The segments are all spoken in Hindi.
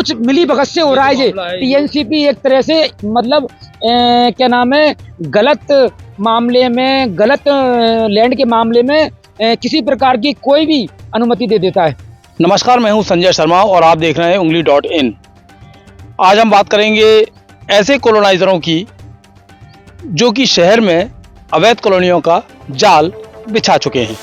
कुछ मिली भगत से हो रहा है। टीएनसीपी एक तरह से मतलब क्या नाम है, गलत मामले में, गलत लैंड के मामले में किसी प्रकार की कोई भी अनुमति दे देता है। नमस्कार, मैं हूं संजय शर्मा और आप देख रहे हैं उंगली.इन। आज हम बात करेंगे ऐसे कॉलोनाइजरों की जो कि शहर में अवैध कॉलोनियों का जाल बिछा चुके हैं।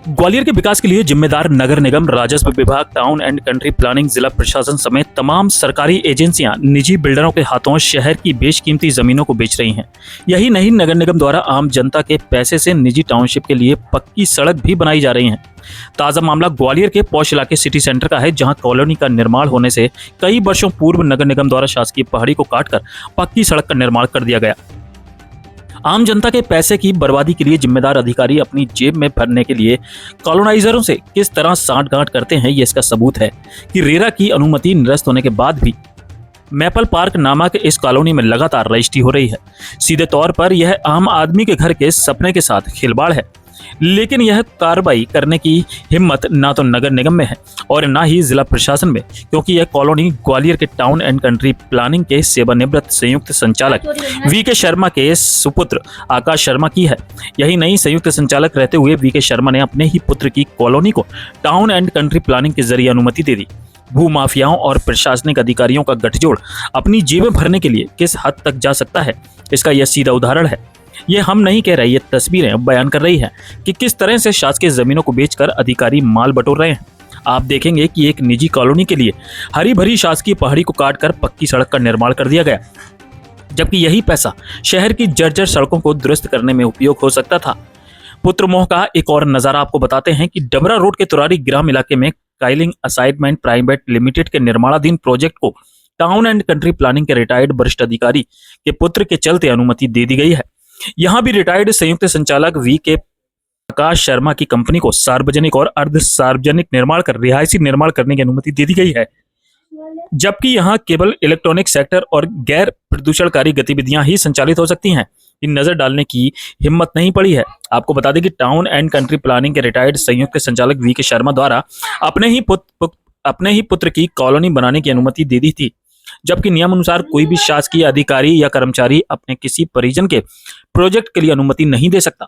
ग्वालियर के विकास के लिए जिम्मेदार नगर निगम, राजस्व विभाग, टाउन एंड कंट्री प्लानिंग, जिला प्रशासन समेत तमाम सरकारी एजेंसियां निजी बिल्डरों के हाथों शहर की बेशकीमती जमीनों को बेच रही हैं। यही नहीं, नगर निगम द्वारा आम जनता के पैसे से निजी टाउनशिप के लिए पक्की सड़क भी बनाई जा रही है। ताजा मामला ग्वालियर के पौष इलाके सिटी सेंटर का है, जहां कॉलोनी का निर्माण होने से कई वर्षों पूर्व नगर निगम द्वारा शासकीय पहाड़ी को काटकर पक्की सड़क का निर्माण कर दिया गया। आम जनता के पैसे की बर्बादी के लिए जिम्मेदार अधिकारी अपनी जेब में भरने के लिए कॉलोनाइजरों से किस तरह सांठगांठ करते हैं, ये इसका सबूत है कि रेरा की अनुमति निरस्त होने के बाद भी मैपल पार्क नामक इस कॉलोनी में लगातार रजिस्ट्री हो रही है। सीधे तौर पर यह आम आदमी के घर के सपने के साथ खिलवाड़ है, लेकिन यह कार्रवाई करने की हिम्मत ना तो नगर निगम में है और ना ही जिला प्रशासन में, क्योंकि यह कॉलोनी ग्वालियर के टाउन एंड कंट्री प्लानिंग के सेवानिवृत्त संयुक्त संचालक वीके शर्मा के सुपुत्र आकाश शर्मा की है। यही नहीं, संयुक्त संचालक रहते हुए वीके शर्मा ने अपने ही पुत्र की कॉलोनी को टाउन एंड कंट्री प्लानिंग के जरिए अनुमति दे दी। भूमाफियाओं और प्रशासनिक अधिकारियों का गठजोड़ अपनी जेबें भरने के लिए किस हद तक जा सकता है, इसका यह सीधा उदाहरण है। ये हम नहीं कह रहे, ये तस्वीरें बयान कर रही हैं कि किस तरह से शासकीय जमीनों को बेचकर अधिकारी माल बटोर रहे हैं। आप देखेंगे कि एक निजी कॉलोनी के लिए हरी भरी शासकीय पहाड़ी को काटकर पक्की सड़क का निर्माण कर दिया गया, जबकि यही पैसा शहर की जर्जर सड़कों को दुरुस्त करने में उपयोग हो सकता था। पुत्र मोह का एक और नजारा आपको बताते हैं कि डबरा रोड के तुरारी ग्राम इलाके में काइलिंग असाइनमेंट प्राइवेट लिमिटेड के निर्माणाधीन प्रोजेक्ट को टाउन एंड कंट्री प्लानिंग के रिटायर्ड वरिष्ठ अधिकारी के पुत्र के चलते अनुमति दे दी गई है। यहां भी रिटायर्ड संयुक्त संचालक वी के आकाश शर्मा की कंपनी को सार्वजनिक और अर्ध सार्वजनिक निर्माण कर रिहायशी निर्माण करने की अनुमति दे दी गई है, जबकि यहां केवल इलेक्ट्रॉनिक सेक्टर और गैर प्रदूषणकारी गतिविधियां ही संचालित हो सकती हैं। इन नजर डालने की हिम्मत नहीं पड़ी है। आपको बता दें कि टाउन एंड कंट्री प्लानिंग के रिटायर्ड संयुक्त संचालक वी के शर्मा द्वारा अपने ही पुत्र की कॉलोनी बनाने की अनुमति दे दी थी, जबकि नियम अनुसार कोई भी शासकीय अधिकारी या कर्मचारी अपने किसी परिजन के प्रोजेक्ट के लिए अनुमति नहीं दे सकता।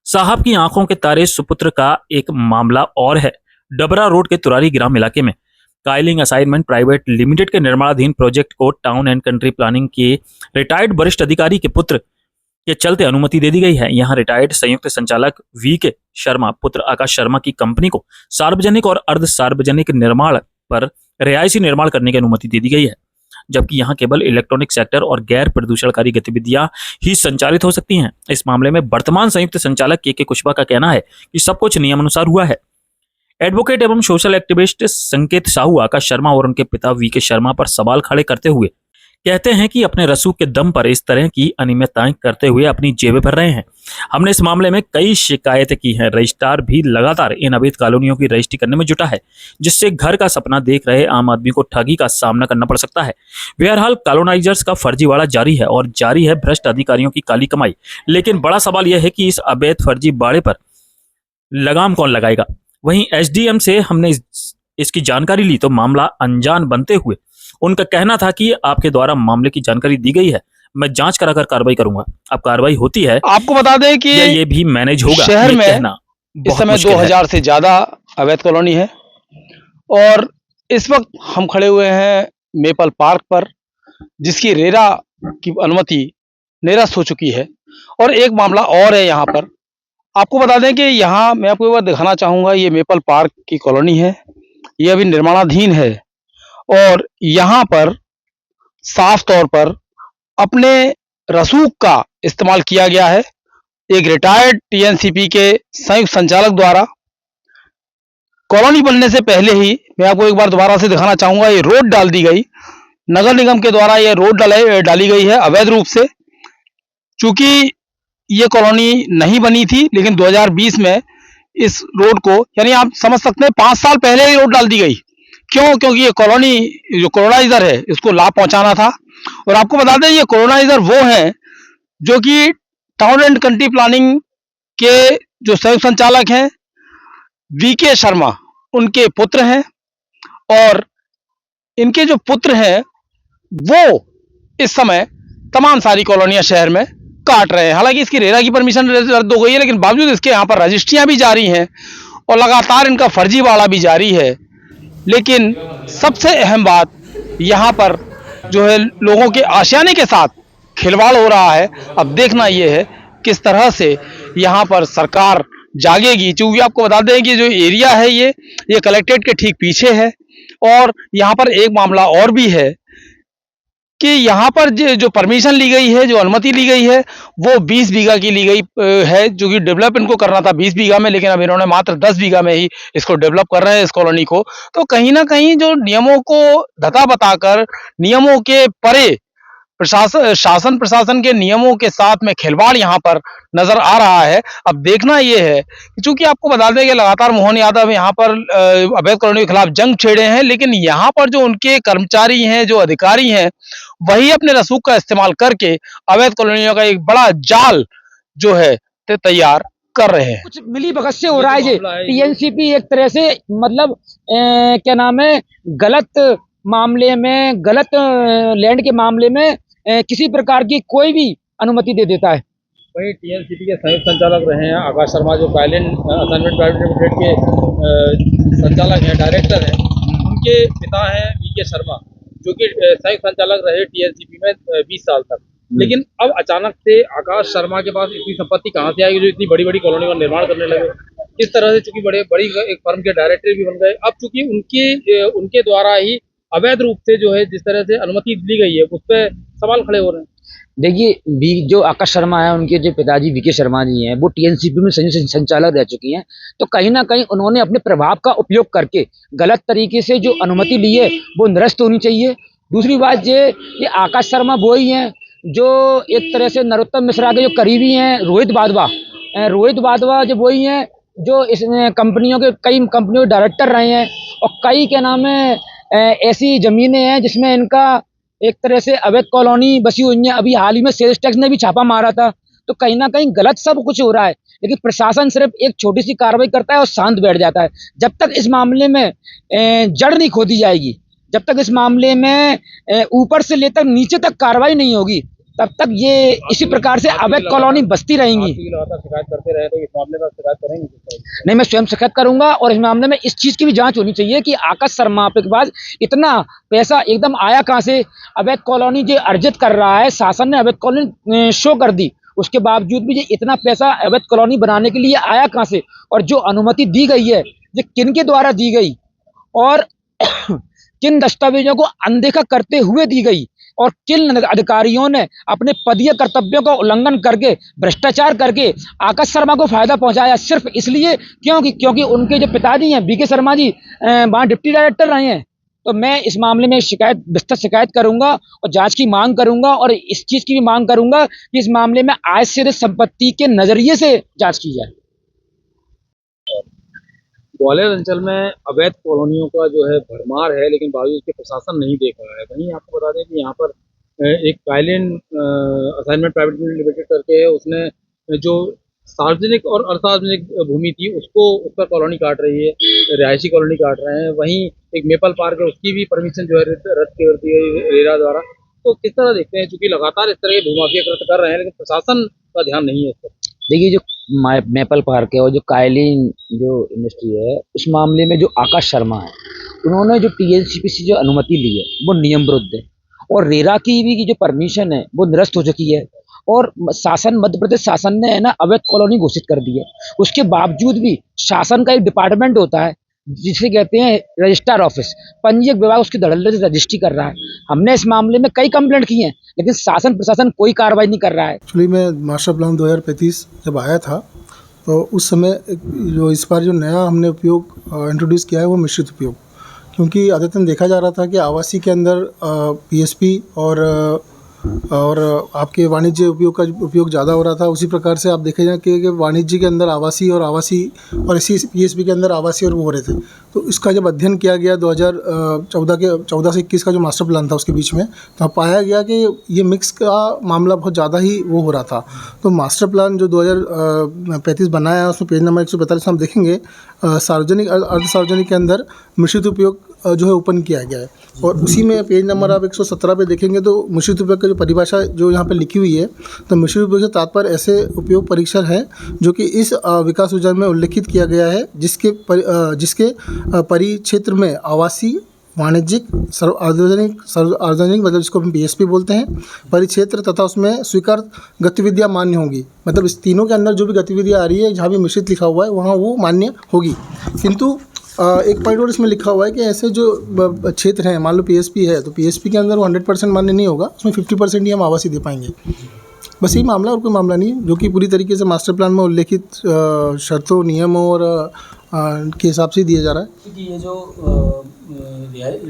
साहब की आंखों के तारे सुपुत्र का एक मामला और है। डबरा रोड के तुरारी ग्राम इलाके में काइलिंग असाइनमेंट प्राइवेट लिमिटेड के निर्माणाधीन प्रोजेक्ट को टाउन एंड कंट्री प्लानिंग के रिटायर्ड वरिष्ठ अधिकारी के पुत्र के चलते अनुमति दे दी गई है। यहां रिटायर्ड संयुक्त संचालक वी के शर्मा पुत्र आकाश शर्मा की कंपनी को सार्वजनिक और अर्ध सार्वजनिक निर्माण पर रिहायशी निर्माण करने की अनुमति दे दी गई है, जबकि यहां केवल इलेक्ट्रॉनिक सेक्टर और गैर प्रदूषणकारी गतिविधियां ही संचालित हो सकती हैं। इस मामले में वर्तमान संयुक्त संचालक के कुशवाहा का कहना है कि सब कुछ नियमानुसार हुआ है। एडवोकेट एवं सोशल एक्टिविस्ट संकेत साहू आकाश शर्मा और उनके पिता वी के शर्मा पर सवाल खड़े करते हुए कहते हैं कि अपने रसूख के दम पर इस तरह की अनियमितताएं करते हुए अपनी जेबें भर रहे हैं। हमने इस मामले में कई शिकायतें की हैं। रजिस्ट्रार भी लगातार इन अवैध कॉलोनियों की रजिस्ट्री करने में जुटा है, जिससे घर का सपना देख रहे आम आदमी को ठगी का सामना करना पड़ सकता है। बहरहाल कॉलोनाइजर्स का फर्जीवाड़ा जारी है और जारी है भ्रष्ट अधिकारियों की काली कमाई। लेकिन बड़ा सवाल यह है कि इस अवैध फर्जी बाड़े पर लगाम कौन लगाएगा। वहीं एसडीएम से हमने इसकी जानकारी ली तो मामला अनजान बनते हुए उनका कहना था कि आपके द्वारा मामले की जानकारी दी गई है, मैं जांच कराकर कार्रवाई करूंगा। अब कार्रवाई होती है, आपको बता दें कि ये भी मैनेज होगा। शहर में इस समय 2000 से ज्यादा अवैध कॉलोनी है और इस वक्त हम खड़े हुए हैं मेपल पार्क पर, जिसकी रेरा की अनुमति निरस्त हो चुकी है। और एक मामला और है यहाँ पर, आपको बता दें कि यहाँ मैं आपको एक बार दिखाना चाहूँगा। ये मेपल पार्क की कॉलोनी है, ये अभी निर्माणाधीन है और यहाँ पर साफ तौर पर अपने रसूख का इस्तेमाल किया गया है। एक रिटायर्ड टीएनसीपी के संयुक्त संचालक द्वारा कॉलोनी बनने से पहले ही, मैं आपको एक बार दोबारा से दिखाना चाहूँगा, ये रोड डाल दी गई। नगर निगम के द्वारा ये रोड डाली गई है अवैध रूप से। चूंकि ये कॉलोनी नहीं बनी थी, लेकिन 2020 में इस रोड को, यानी आप समझ सकते हैं 5 साल पहले ही रोड डाल दी गई क्यों? क्योंकि ये कॉलोनी जो कोलोनाइजर है इसको लाभ पहुंचाना था। और आपको बता दें ये कोलोनाइजर वो हैं जो कि टाउन एंड कंट्री प्लानिंग के जो संयुक्त संचालक हैं वीके शर्मा, उनके पुत्र हैं। और इनके जो पुत्र हैं वो इस समय तमाम सारी कॉलोनियां शहर में काट रहे हैं। हालांकि इसकी रेरा की परमिशन रद्द हो गई है, लेकिन बावजूद इसके यहाँ पर रजिस्ट्रियां भी जारी हैं और लगातार इनका फर्जीवाड़ा भी जारी है। लेकिन सबसे अहम बात यहाँ पर जो है लोगों के आशियाने के साथ खिलवाड़ हो रहा है। अब देखना ये है किस तरह से यहाँ पर सरकार जागेगी। चूंकि आपको बता दें कि जो एरिया है ये कलेक्ट्रेट के ठीक पीछे है। और यहाँ पर एक मामला और भी है कि यहाँ पर जो परमिशन ली गई है, जो अनुमति ली गई है, वो 20 बीघा की ली गई है, जो कि डेवलप इनको करना था 20 बीघा में, लेकिन अब इन्होंने मात्र 10 बीघा में ही इसको डेवलप कर रहे हैं, इस कॉलोनी को। तो कहीं ना कहीं जो नियमों को धता बताकर, नियमों के परे शासन प्रशासन के नियमों के साथ में खिलवाड़ यहाँ पर नजर आ रहा है। अब देखना ये है कि चूंकि आपको बता दें कि लगातार मोहन यादव यहाँ पर अवैध कॉलोनी के खिलाफ जंग छेड़े हैं, लेकिन यहाँ पर जो उनके कर्मचारी हैं, जो अधिकारी हैं, वही अपने रसूख का इस्तेमाल करके अवैध कॉलोनियों का एक बड़ा जाल जो है तैयार कर रहे हैं। कुछ मिली भगत से हो रहा है। टीएनसीपी एक तरह से मतलब क्या नाम है, गलत मामले में, गलत लैंड के मामले में किसी प्रकार की कोई भी अनुमति दे देता है। वही टीएनसीपी के संयुक्त संचालक रहे हैं आकाश शर्मा, जो काइलिन असाइनमेंट प्राइवेट लिमिटेड के संचालक हैं, डायरेक्टर हैं। उनके पिता हैं वीके शर्मा, जो कि संयुक्त संचालक रहे टीएनसीपी में 20 साल तक। लेकिन अब अचानक से आकाश शर्मा के पास इतनी संपत्ति कहाँ से आई जो इतनी बड़ी बड़ी कॉलोनी का निर्माण करने लगे? किस तरह से, चूंकि बड़ी एक फर्म के डायरेक्टर भी बन गए, अब चूंकि उनके द्वारा ही अवैध रूप से जो है जिस तरह से अनुमति दी गई है, उस पर सवाल खड़े हो रहे हैं। देखिए, जो आकाश शर्मा है, उनके जो पिताजी वीके शर्मा जी हैं, वो टीएनसीपी में संयुक्त संचालक रह चुकी हैं। तो कहीं ना कहीं उन्होंने अपने प्रभाव का उपयोग करके गलत तरीके से जो अनुमति ली है वो निरस्त होनी चाहिए। दूसरी बात ये आकाश शर्मा वो ही हैं जो एक तरह से नरोत्तम मिश्रा के जो करीबी हैं, रोहित वाधवा जो वही हैं जो इस कंपनियों के, कई कंपनियों के डायरेक्टर रहे हैं। और कई क्या नाम है ऐसी ज़मीनें हैं जिसमें इनका एक तरह से अवैध कॉलोनी बसी हुई है। अभी हाल ही में सेल्स टैक्स ने भी छापा मारा था। तो कहीं ना कहीं गलत सब कुछ हो रहा है, लेकिन प्रशासन सिर्फ एक छोटी सी कार्रवाई करता है और शांत बैठ जाता है। जब तक इस मामले में जड़ नहीं खोदी जाएगी, जब तक इस मामले में ऊपर से लेकर नीचे तक कार्रवाई नहीं होगी, तब तक ये इसी प्रकार से अवैध कॉलोनी बसती रहेंगी। शिकायत करते रहे तो इस मामले में शिकायत करेंगे? नहीं, मैं स्वयं शिकायत करूंगा। और इस मामले में इस चीज की भी जांच होनी चाहिए कि आकाश शर्मा के पास इतना पैसा एकदम आया कहां से। अवैध कॉलोनी जो अर्जित कर रहा है, शासन ने अवैध कॉलोनी शो कर दी, उसके बावजूद भी ये इतना पैसा अवैध कॉलोनी बनाने के लिए आया कहां से, और जो अनुमति दी गई है ये किन के द्वारा दी गई और किन दस्तावेजों को अनदेखा करते हुए दी गई, और किन अधिकारियों ने अपने पदीय कर्तव्यों का उल्लंघन करके, भ्रष्टाचार करके आकाश शर्मा को फायदा पहुंचाया, सिर्फ इसलिए क्योंकि उनके जो पिताजी हैं वीके शर्मा जी वहाँ डिप्टी डायरेक्टर रहे हैं। तो मैं इस मामले में विस्तृत शिकायत करूंगा और जांच की मांग करूंगा, और इस चीज की भी मांग करूंगा कि इस मामले में आय से संपत्ति के नजरिए से जांच की जाए। ग्वालियर अंचल में अवैध कॉलोनियों का जो है भरमार है, लेकिन बावजूद उसके प्रशासन नहीं देख रहा है। वहीं आपको बता दें कि यहाँ पर एक काइलिन असाइनमेंट प्राइवेट लिमिटेड करके है, उसने जो सार्वजनिक और असार्वजनिक भूमि थी उसको उस पर कॉलोनी काट रही है, रिहायशी कॉलोनी काट रहे हैं। वहीं एक मेपल पार्क है, उसकी भी परमिशन जो है रद्द कर दी है रेरा द्वारा। तो किस तरह देखते हैं, चूंकि लगातार इस तरह के भूमाफिया कृत्य कर रहे हैं, लेकिन प्रशासन का ध्यान नहीं है इस पर। देखिए, जो मेपल पार्क है और जो काइलिन जो इंडस्ट्री है, उस मामले में जो आकाश शर्मा है, उन्होंने जो टीएनसीपी से जो अनुमति ली है वो नियम विरुद्ध है, और रेरा की भी जो परमिशन है वो निरस्त हो चुकी है। और मध्य प्रदेश शासन ने है ना अवैध कॉलोनी घोषित कर दी है। उसके बावजूद भी शासन का एक डिपार्टमेंट होता है जिसे कहते हैं रजिस्ट्रार ऑफिस, पंजीयक विभाग उसकी धड़ल्ले से रजिस्ट्री कर रहा है। हमने इस मामले में कई कंप्लेंट की हैं, लेकिन शासन प्रशासन कोई कार्रवाई नहीं कर रहा है। एक्चुअली में मास्टर प्लान 2035 जब आया था तो उस समय जो इस बार जो नया हमने उपयोग इंट्रोड्यूस किया है वो मिश्रित उपयोग, क्योंकि आदतन देखा जा रहा था कि आवासीय के अंदर पीएसपी और और आपके वाणिज्य उपयोग का उपयोग ज़्यादा हो रहा था। उसी प्रकार से आप देखे जाए कि वाणिज्य के अंदर आवासीय और इसी पीएसपी के अंदर आवासीय और वो हो रहे थे। तो इसका जब अध्ययन किया गया 2014 से 21 का जो मास्टर प्लान था उसके बीच में, तो पाया गया कि ये मिक्स का मामला बहुत ज़्यादा ही वो हो रहा था। तो मास्टर प्लान जो 2035 बनाया है उसमें पेज नंबर 145 हम देखेंगे सार्वजनिक अर्ध सार्वजनिक के अंदर मिश्रित उपयोग जो है ओपन किया गया है। और उसी में पेज नंबर आप 117 पे देखेंगे तो मिश्रित उपयोग की जो परिभाषा जो यहाँ पे लिखी हुई है, तो मिश्रित उपयोग से तात्पर्य ऐसे उपयोग परीक्षण है जो कि इस विकास योजना में उल्लेखित किया गया है जिसके परिक्षेत्र में आवासीय, वाणिज्यिक, सार्वजनिक मतलब जिसको हम पीएसपी बोलते हैं, परिक्षेत्र तथा उसमें स्वीकृत गतिविधियाँ मान्य होंगी। मतलब इस तीनों के अंदर जो भी गतिविधियाँ आ रही है, जहाँ भी मिश्रित लिखा हुआ है वहाँ वो मान्य होगी। किंतु एक पॉइंट और इसमें लिखा हुआ है कि ऐसे जो क्षेत्र हैं, मान लो पीएसपी है तो पीएसपी के अंदर वो 100% मान्य नहीं होगा, उसमें 50% ही हम आवासीय दे पाएंगे। बस यही मामला और कोई मामला नहीं है, जो कि पूरी तरीके से मास्टर प्लान में उल्लेखित शर्तों, नियमों और के हिसाब से दिया जा रहा है। कि ये जो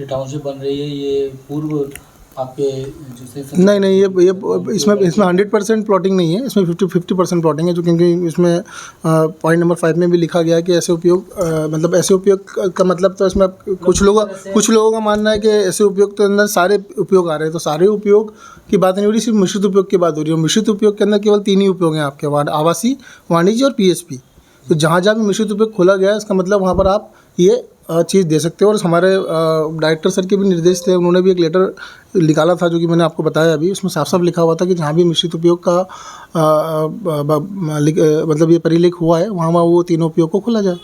टाउनशिप बन रही है ये पूर्व आपके जो नहीं ये इसमें 100% प्लॉटिंग नहीं है, इसमें 50% प्लॉटिंग है। जो क्योंकि इसमें पॉइंट नंबर 5 में भी लिखा गया है कि ऐसे उपयोग मतलब ऐसे उपयोग का मतलब, तो इसमें कुछ लोगों का मानना है कि ऐसे उपयोग के अंदर सारे उपयोग आ रहे हैं। तो सारे उपयोग की बात नहीं हो रही, सिर्फ मिश्रित उपयोग की बात हो रही है। मिश्रित उपयोग के अंदर केवल 3 ही उपयोग हैं आपके, आवासीय, वाणिज्य और पीएसपी। तो जहाँ जहाँ भी मिश्रित उपयोग खोला गया है इसका मतलब वहाँ पर आप ये चीज़ दे सकते हो। और हमारे डायरेक्टर सर के भी निर्देश थे, उन्होंने भी एक लेटर निकाला था जो कि मैंने आपको बताया अभी। उसमें साफ साफ लिखा हुआ था कि जहाँ भी मिश्रित उपयोग का मतलब ये परिलेख हुआ है वहाँ वो तीनों उपयोग को खोला जाए।